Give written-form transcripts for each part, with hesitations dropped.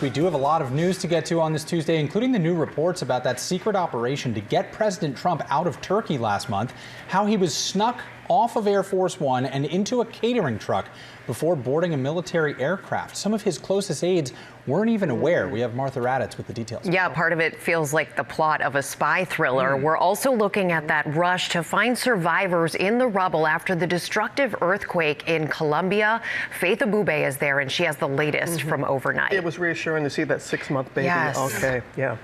We do have a lot of news to get to on this Tuesday, including the new reports about that secret operation to get President Trump out of Turkey last month, how he was snuck off of Air Force One and into a catering truck before boarding a military aircraft. Some of his closest aides weren't even aware. We have Martha Raddatz with the details. Yeah, part of it feels like the plot of a spy thriller. We're also looking at that rush to find survivors in the rubble after the destructive earthquake in Colombia. Faith Abube is there, and she has the latest from overnight. It was reassuring to see that 6-month baby. Yes. Okay, yeah.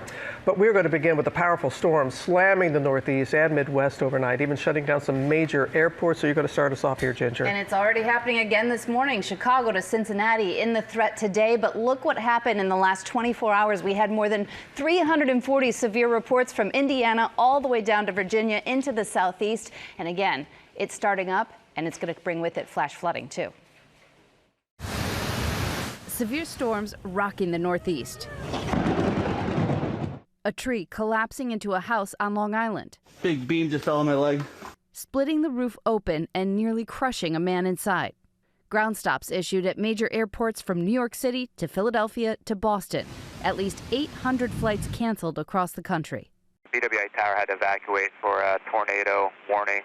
But we're going to begin with a powerful storm slamming the Northeast and Midwest overnight, even shutting down some major airports. So you're going to start us off here, Ginger. And it's already happening again this morning. Chicago to Cincinnati in the threat today. But look what happened in the last 24 hours. We had more than 340 severe reports from Indiana all the way down to Virginia into the Southeast. And again, it's starting up, and it's going to bring with it flash flooding, too. Severe storms rocking the Northeast. A tree collapsing into a house on Long Island. Big beam just fell on my leg. Splitting the roof open and nearly crushing a man inside. Ground stops issued at major airports from New York City to Philadelphia to Boston. At least 800 flights canceled across the country. BWI Tower had to evacuate for a tornado warning.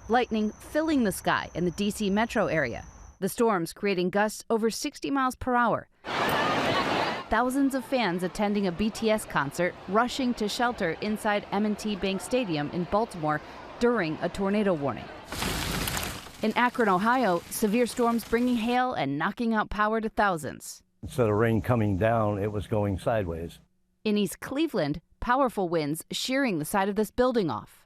Lightning filling the sky in the D.C. metro area. The storms creating gusts over 60 miles per hour. Thousands of fans attending a BTS concert rushing to shelter inside M&T Bank Stadium in Baltimore during a tornado warning. In Akron, Ohio, severe storms bringing hail and knocking out power to thousands. Instead of rain coming down, it was going sideways. In East Cleveland, powerful winds shearing the side of this building off.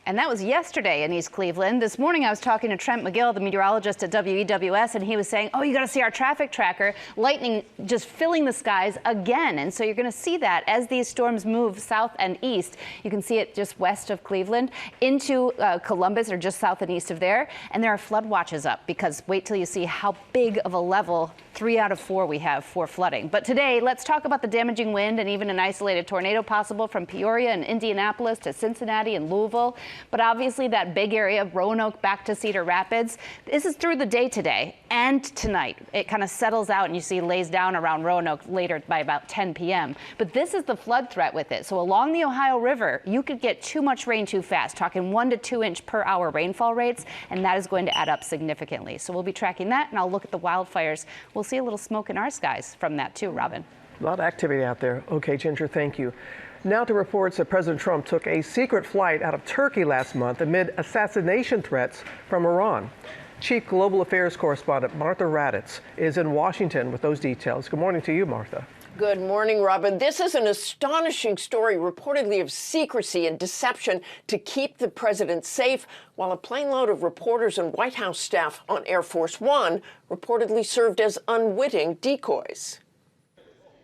And that was yesterday in East Cleveland. This morning I was talking to Trent McGill, the meteorologist at WEWS, and he was saying, oh, you got to see our traffic tracker. Lightning just filling the skies again. And so you're going to see that as these storms move south and east. You can see it just west of Cleveland into Columbus, or just south and east of there. And there are flood watches up, because wait till you see how big of a level 3 out of 4 we have for flooding. But today, let's talk about the damaging wind and even an isolated tornado possible from Peoria and Indianapolis to Cincinnati and Louisville. But obviously that big area of Roanoke back to Cedar Rapids, this is through the day today and tonight. It kind of settles out and you see lays down around Roanoke later by about 10 p.m. But this is the flood threat with it. So along the Ohio River, you could get too much rain too fast, talking 1 to 2 inch per hour rainfall rates, and that is going to add up significantly. So we'll be tracking that, and I'll look at the wildfires. We'll see a little smoke in our skies from that too, Robin. A lot of activity out there. Okay, Ginger, thank you. Now to reports that President Trump took a secret flight out of Turkey last month amid assassination threats from Iran. Chief Global Affairs Correspondent Martha Raddatz is in Washington with those details. Good morning to you, Martha. Good morning, Robin. This is an astonishing story, reportedly of secrecy and deception to keep the president safe, while a plane load of reporters and White House staff on Air Force One reportedly served as unwitting decoys.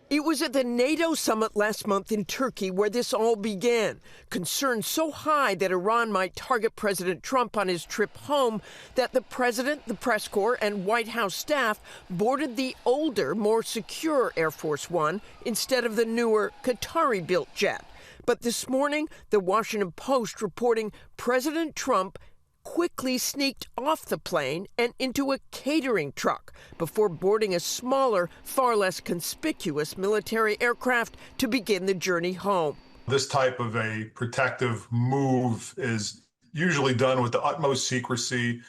It was at the NATO summit last month in Turkey where this all began. Concerns so high that Iran might target President Trump on his trip home that the president, the press corps, and White House staff boarded the older, more secure Air Force One instead of the newer Qatari-built jet. But this morning, the Washington Post reporting President Trump quickly sneaked off the plane and into a catering truck before boarding a smaller, far less conspicuous military aircraft to begin the journey home. This type of a protective move is usually done with the utmost secrecy.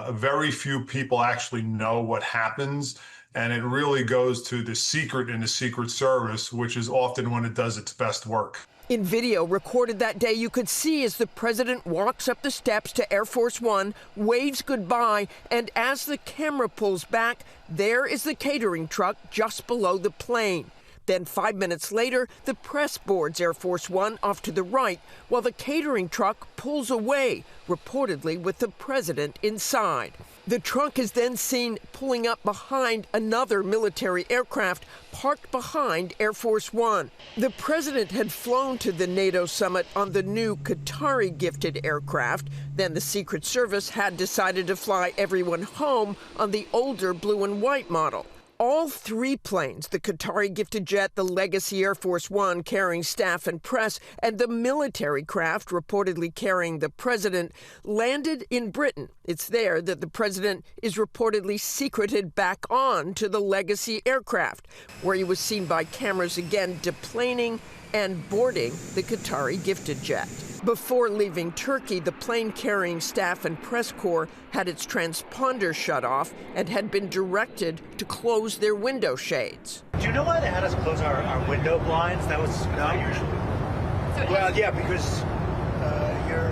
Very few people actually know what happens, and it really goes to the secret in the Secret Service, which is often when it does its best work. In video recorded that day, you could see as the president walks up the steps to Air Force One, waves goodbye, and as the camera pulls back, there is the catering truck just below the plane. Then 5 minutes later, the press boards Air Force One off to the right, while the catering truck pulls away, reportedly with the president inside. The truck is then seen pulling up behind another military aircraft parked behind Air Force One. The president had flown to the NATO summit on the new Qatari-gifted aircraft. Then the Secret Service had decided to fly everyone home on the older blue and white model. All three planes, the Qatari gifted jet, the Legacy Air Force One carrying staff and press, and the military craft reportedly carrying the president, landed in Britain. It's there that the president is reportedly secreted back on to the Legacy aircraft, where he was seen by cameras again deplaning and boarding the Qatari gifted jet. Before leaving Turkey, the plane carrying staff and press corps had its transponder shut off and had been directed to close their window shades. Do you know why they had us close our window blinds? That was not usual. Well, yeah, because you're,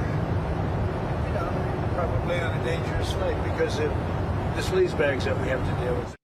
probably on a dangerous flight because of the sleaze bags that we have to deal with.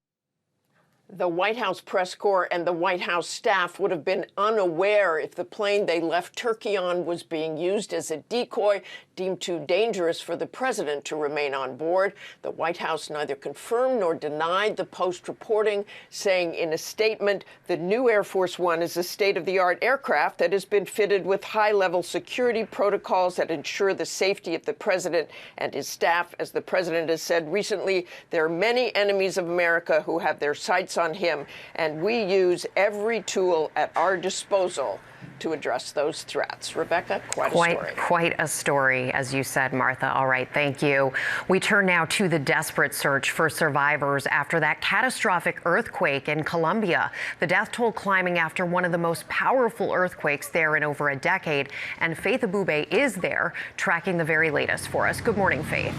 The White House press corps and the White House staff would have been unaware if the plane they left Turkey on was being used as a decoy, deemed too dangerous for the president to remain on board. The White House neither confirmed nor denied the Post reporting, saying in a statement, the new Air Force One is a state-of-the-art aircraft that has been fitted with high-level security protocols that ensure the safety of the president and his staff. As the president has said recently, there are many enemies of America who have their sights on him, and we use every tool at our disposal to address those threats. Rebecca, quite a story. Quite a story, as you said, Martha. All right, thank you. We turn now to the desperate search for survivors after that catastrophic earthquake in Colombia. The death toll climbing after one of the most powerful earthquakes there in over a decade. And Faith Abube is there tracking the very latest for us. Good morning, Faith.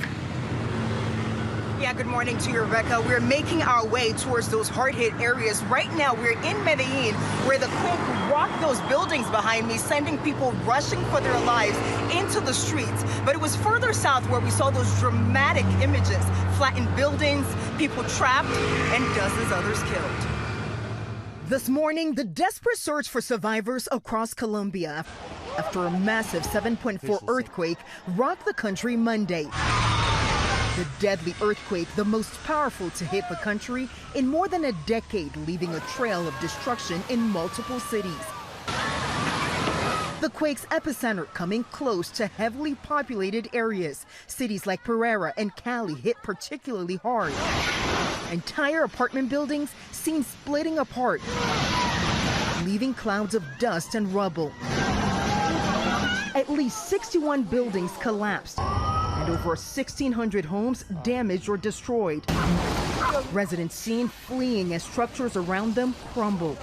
Yeah, good morning to you, Rebecca. We're making our way towards those hard-hit areas. Right now, we're in Medellin, where the quake rocked those buildings behind me, sending people rushing for their lives into the streets. But it was further south where we saw those dramatic images, flattened buildings, people trapped, and dozens others killed. This morning, the desperate search for survivors across Colombia after a massive 7.4 earthquake rocked the country Monday. The deadly earthquake, the most powerful to hit the country in more than a decade, leaving a trail of destruction in multiple cities. The quake's epicenter coming close to heavily populated areas. Cities like Pereira and Cali hit particularly hard. Entire apartment buildings seen splitting apart, leaving clouds of dust and rubble. At least 61 buildings collapsed, and over 1,600 homes damaged or destroyed. Residents seen fleeing as structures around them crumbled.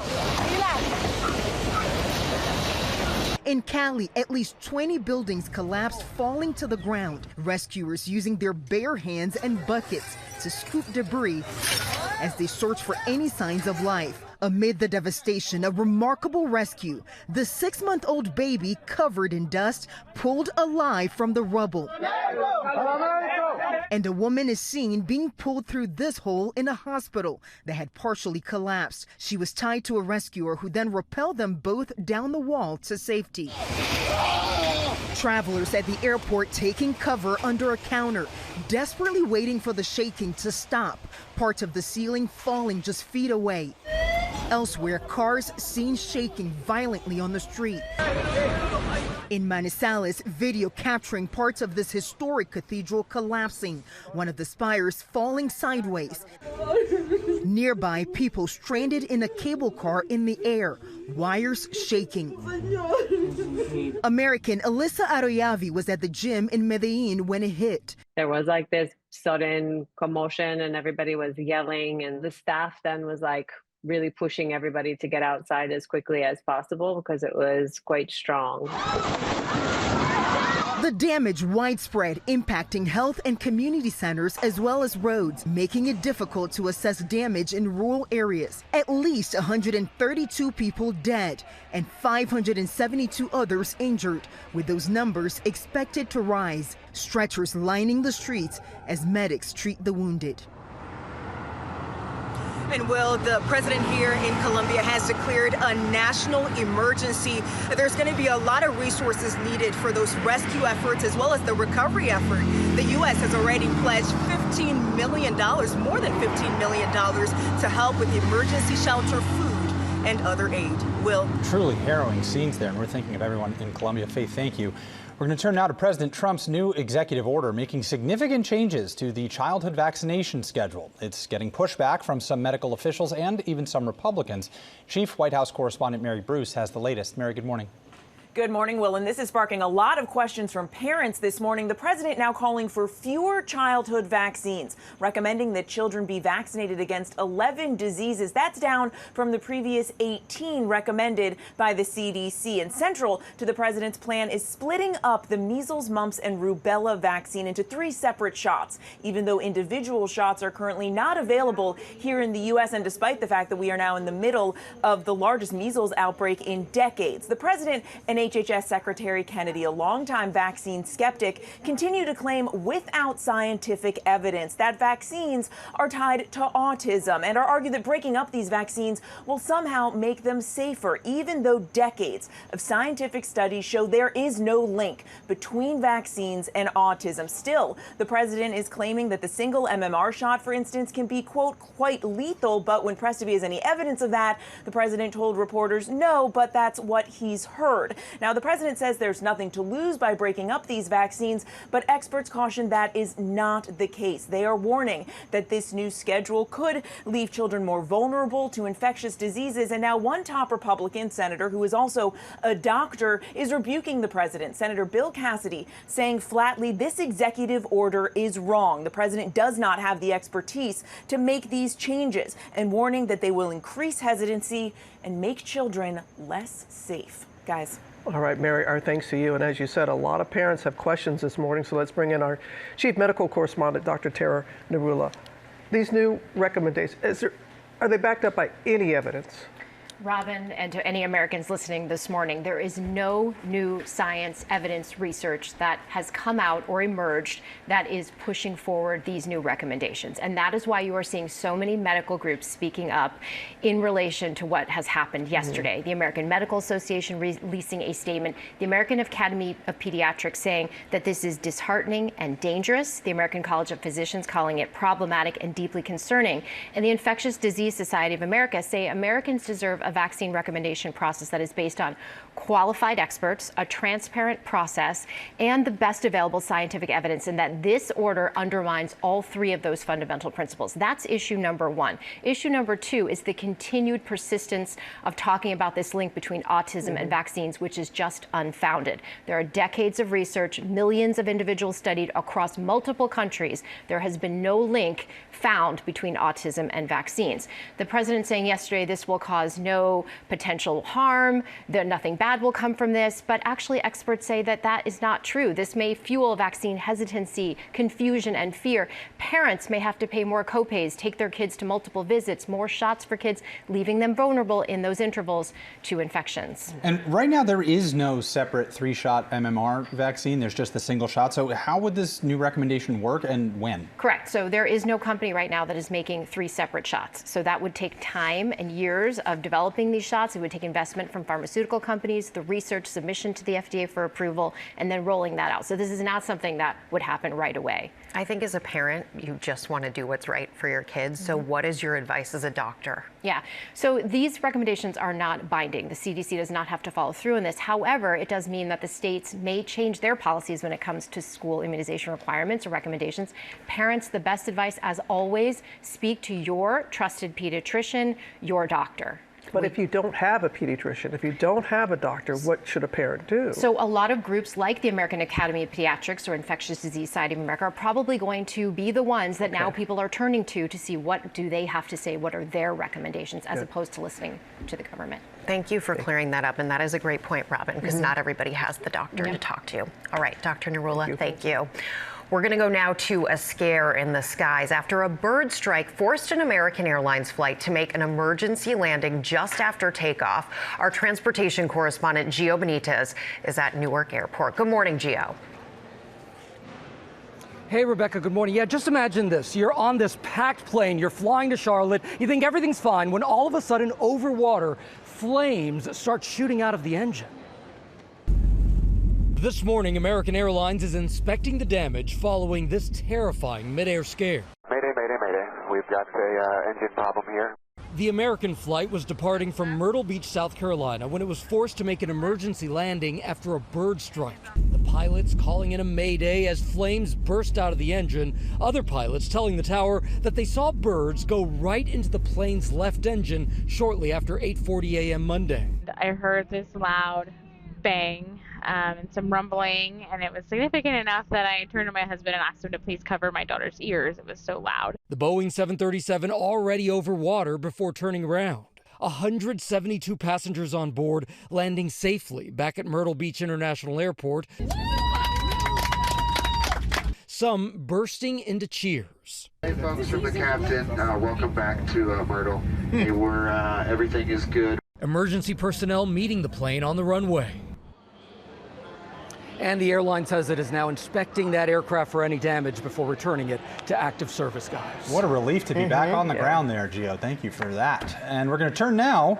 In Cali, at least 20 buildings collapsed, falling to the ground. Rescuers using their bare hands and buckets to scoop debris as they search for any signs of life. Amid the devastation, a remarkable rescue. The 6-month-old baby, covered in dust, pulled alive from the rubble. And a woman is seen being pulled through this hole in a hospital that had partially collapsed. She was tied to a rescuer who then rappelled them both down the wall to safety. Travelers at the airport taking cover under a counter, desperately waiting for the shaking to stop. Parts of the ceiling falling just feet away. Elsewhere, cars seen shaking violently on the street. In Manizales, video capturing parts of this historic cathedral collapsing, one of the spires falling sideways. Nearby, people stranded in a cable car in the air, wires shaking. American Alyssa Arroyavi was at the gym in Medellin when it hit. There was like this sudden commotion and everybody was yelling, and the staff then was like really pushing everybody to get outside as quickly as possible because it was quite strong. The damage widespread, impacting health and community centers as well as roads, making it difficult to assess damage in rural areas. At least 132 people dead and 572 others injured, with those numbers expected to rise. Stretchers lining the streets as medics treat the wounded. And Will, the president here in Colombia has declared a national emergency. There's going to be a lot of resources needed for those rescue efforts as well as the recovery effort. The U.S. has already pledged $15 million, more than $15 million, to help with emergency shelter, food, and other aid. Will. Truly harrowing scenes there, and we're thinking of everyone in Colombia. Faith, thank you. We're going to turn now to President Trump's new executive order making significant changes to the childhood vaccination schedule. It's getting pushback from some medical officials and even some Republicans. Chief White House correspondent Mary Bruce has the latest. Mary, good morning. Good morning, Will, and this is sparking a lot of questions from parents this morning. The president now calling for fewer childhood vaccines, recommending that children be vaccinated against 11 diseases. That's down from the previous 18 recommended by the CDC. And central to the president's plan is splitting up the measles, mumps, and rubella vaccine into 3 separate shots, even though individual shots are currently not available here in the U.S. And despite the fact that we are now in the middle of the largest measles outbreak in decades, the president and HHS Secretary Kennedy, a longtime vaccine skeptic, continue to claim without scientific evidence that vaccines are tied to autism and are arguing that breaking up these vaccines will somehow make them safer, even though decades of scientific studies show there is no link between vaccines and autism. Still, the president is claiming that the single MMR shot, for instance, can be, quote, quite lethal. But when pressed if he has any evidence of that, the president told reporters no, but that's what he's heard. Now, the president says there's nothing to lose by breaking up these vaccines, but experts caution that is not the case. They are warning that this new schedule could leave children more vulnerable to infectious diseases. And now one top Republican senator, who is also a doctor, is rebuking the president. Senator Bill Cassidy saying flatly this executive order is wrong. The president does not have the expertise to make these changes, and warning that they will increase hesitancy and make children less safe. Guys. All right, Mary, our thanks to you. And as you said, a lot of parents have questions this morning, so let's bring in our chief medical correspondent, Dr. Tara Narula. These new recommendations, are they backed up by any evidence? Robin, and to any Americans listening this morning, there is no new science evidence research that has come out or emerged that is pushing forward these new recommendations. And that is why you are seeing so many medical groups speaking up in relation to what has happened yesterday. The American Medical Association releasing a statement, the American Academy of Pediatrics saying that this is disheartening and dangerous, the American College of Physicians calling it problematic and deeply concerning, and the Infectious Disease Society of America say Americans deserve a vaccine recommendation process that is based on qualified experts, a transparent process, and the best available scientific evidence, and that this order undermines all 3 of those fundamental principles. That's issue number 1. Issue number 2 is the continued persistence of talking about this link between autism and vaccines, which is just unfounded. There are decades of research, millions of individuals studied across multiple countries. There has been no link found between autism and vaccines. The president saying yesterday this will cause no potential harm, that nothing bad will come from this, but actually experts say that that is not true. This may fuel vaccine hesitancy, confusion, and fear. Parents may have to pay more copays, take their kids to multiple visits, more shots for kids, leaving them vulnerable in those intervals to infections. And right now there is no separate 3-shot MMR vaccine. There's just the single shot. So how would this new recommendation work and when? Correct. So there is no company right now that is making 3 separate shots. So that would take time and years of developing these shots. It would take investment from pharmaceutical companies, the research submission to the FDA for approval, and then rolling that out. So this is not something that would happen right away. I think as a parent, you just want to do what's right for your kids. So what is your advice as a doctor? Yeah, so these recommendations are not binding. The CDC does not have to follow through on this. However, it does mean that the states may change their policies when it comes to school immunization requirements or recommendations. Parents, the best advice, as always, speak to your trusted pediatrician, your doctor. But if you don't have a pediatrician, if you don't have a doctor, what should a parent do? So a lot of groups like the American Academy of Pediatrics or Infectious Disease Society of America are probably going to be the ones that now people are turning to see what do they have to say, what are their recommendations, as opposed to listening to the government. Thank you for clearing that up. And that is a great point, Robin, because not everybody has the doctor to talk to. All right, Dr. Narula, thank you. We're going to go now to a scare in the skies after a bird strike forced an American Airlines flight to make an emergency landing just after takeoff. Our transportation correspondent, Gio Benitez, is at Newark Airport. Good morning, Gio. Hey, Rebecca, good morning. Yeah, just imagine this. You're on this packed plane, you're flying to Charlotte, you think everything's fine, when all of a sudden, over water, flames start shooting out of the engine. This morning, American Airlines is inspecting the damage following this terrifying mid-air scare. Mayday, mayday, mayday. We've got a engine problem here. The American flight was departing from Myrtle Beach, South Carolina, when it was forced to make an emergency landing after a bird strike. The pilots calling in a mayday as flames burst out of the engine. Other pilots telling the tower that they saw birds go right into the plane's left engine shortly after 8:40 a.m. Monday. I heard this loud bang and some rumbling, and it was significant enough that I turned to my husband and asked him to please cover my daughter's ears. It was so loud. The Boeing 737 already over water before turning around. 172 passengers on board, landing safely back at Myrtle Beach International Airport. Some bursting into cheers. Hey folks, from the captain, welcome back to Myrtle. Hey, everything is good. Emergency personnel meeting the plane on the runway. And the airline says it is now inspecting that aircraft for any damage before returning it to active service, guys. What a relief to be back on the ground there, Gio. Thank you for that. And we're going to turn now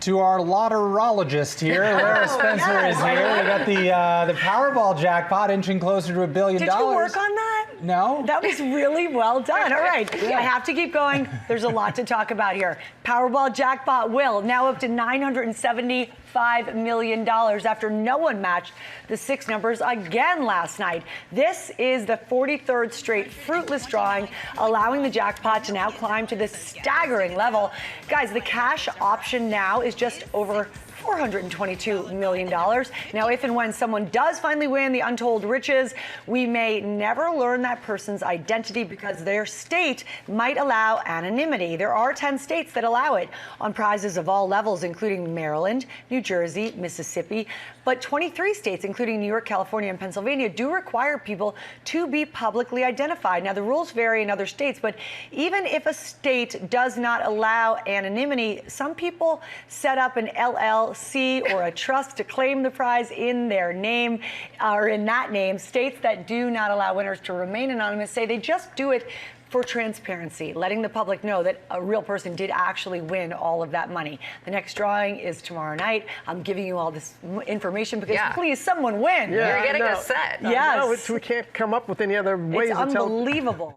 to our lotterologist here. Lara Spencer is here. We got the Powerball jackpot inching closer to $1 billion. Did you work on that? No. That was really well done. All right. Yeah. I have to keep going. There's a lot to talk about here. Powerball jackpot will now up to $975 million after no one matched the 6 numbers again last night. This is the 43rd straight fruitless drawing, allowing the jackpot to now climb to this staggering level. Guys, the cash option now is just over $422 million. Now, if and when someone does finally win the untold riches, we may never learn that person's identity because their state might allow anonymity. There are 10 states that allow it on prizes of all levels, including Maryland, New Jersey, Mississippi. But 23 states, including New York, California, and Pennsylvania, do require people to be publicly identified. Now, the rules vary in other states, but even if a state does not allow anonymity, some people set up an LLC or a trust to claim the prize in their name or in that name. States that do not allow winners to remain anonymous say they just do it for transparency, letting the public know that a real person did actually win all of that money. The next drawing is tomorrow night. I'm giving you all this information because please, someone win. Yeah, You're getting a set. Yes. No, we can't come up with any other ways to tell. It's unbelievable.